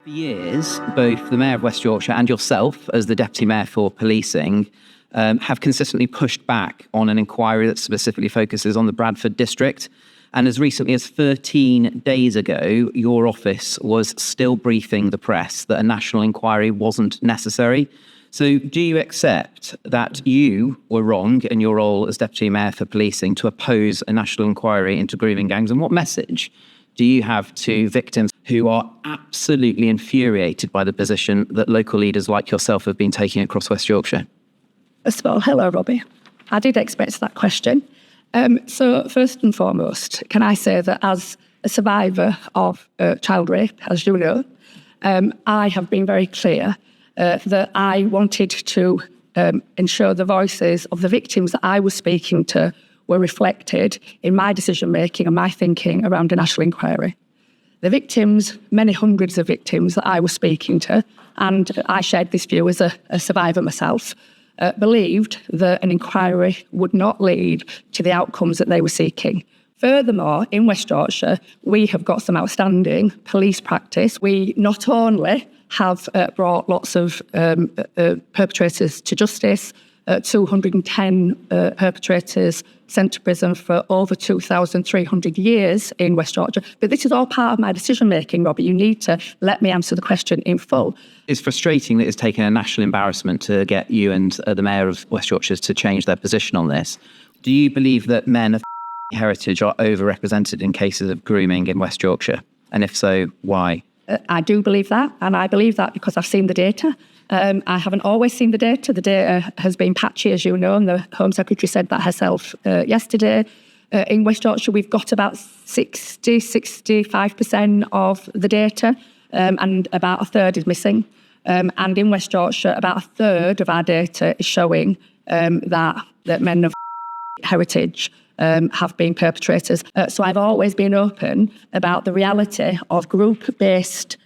For years, both the Mayor of West Yorkshire and yourself, as the Deputy Mayor for Policing, have consistently pushed back on an inquiry that specifically focuses on the Bradford district. And as recently as 13 days ago, your office was still briefing the press that a national inquiry wasn't necessary. So do you accept that you were wrong in your role as Deputy Mayor for Policing to oppose a national inquiry into grooming gangs? And what message do you have to victims who are absolutely infuriated by the position that local leaders like yourself have been taking across West Yorkshire? First of all, hello, Robbie. I did expect that question. So first and foremost, can I say that as a survivor of child rape, as you know, I have been very clear that I wanted to ensure the voices of the victims that I was speaking to were reflected in my decision-making and my thinking around a national inquiry. The victims, many hundreds of victims that I was speaking to, and I shared this view as a survivor myself, believed that an inquiry would not lead to the outcomes that they were seeking. Furthermore, in West Yorkshire, we have got some outstanding police practice. We not only have brought lots of perpetrators to justice, 210 perpetrators sent to prison for over 2,300 years in West Yorkshire. But this is all part of my decision-making, Robbie. You need to let me answer the question in full. It's frustrating that it's taken a national embarrassment to get you and the Mayor of West Yorkshire to change their position on this. Do you believe that men of heritage are overrepresented in cases of grooming in West Yorkshire? And if so, why? I do believe that, and I believe that because I've seen the data. I haven't always seen the data. The data has been patchy, as you know, and the Home Secretary said that herself yesterday. In West Yorkshire, we've got about 65% of the data, and about a third is missing. And in West Yorkshire, about a third of our data is showing that men of heritage have been perpetrators. So I've always been open about the reality of group-based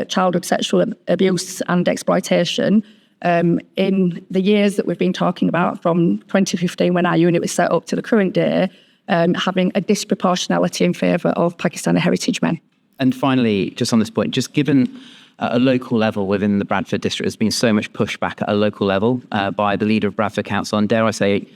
childhood sexual abuse and exploitation in the years that we've been talking about, from 2015 when our unit was set up to the current day, having a disproportionality in favour of Pakistani heritage men. And finally, just on this point, just given a local level within the Bradford district, there's been so much pushback at a local level by the leader of Bradford Council, and dare I say,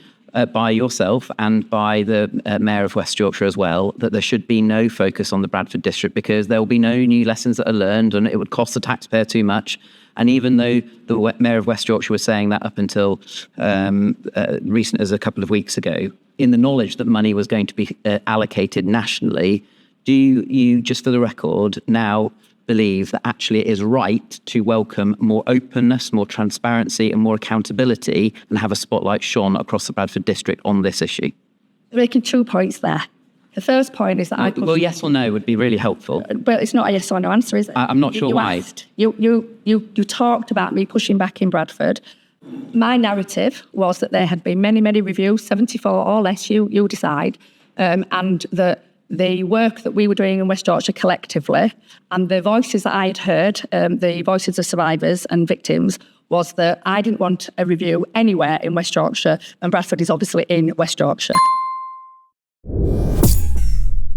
by yourself and by the Mayor of West Yorkshire as well, that there should be no focus on the Bradford district because there will be no new lessons that are learned and it would cost the taxpayer too much. And even though the Mayor of West Yorkshire was saying that up until recent as a couple of weeks ago, in the knowledge that money was going to be allocated nationally, do you, just for the record, now believe that actually it is right to welcome more openness, more transparency and more accountability and have a spotlight shone across the Bradford district on this issue? You're making 2 points there. The first point is that Well, yes or no would be really helpful. But it's not a yes or no answer, is it? I'm not sure why. You talked about me pushing back in Bradford. My narrative was that there had been many, many reviews, 74 or less, you decide, and that the work that we were doing in West Yorkshire collectively and the voices that I had heard, the voices of survivors and victims, was that I didn't want a review anywhere in West Yorkshire, and Bradford is obviously in West Yorkshire.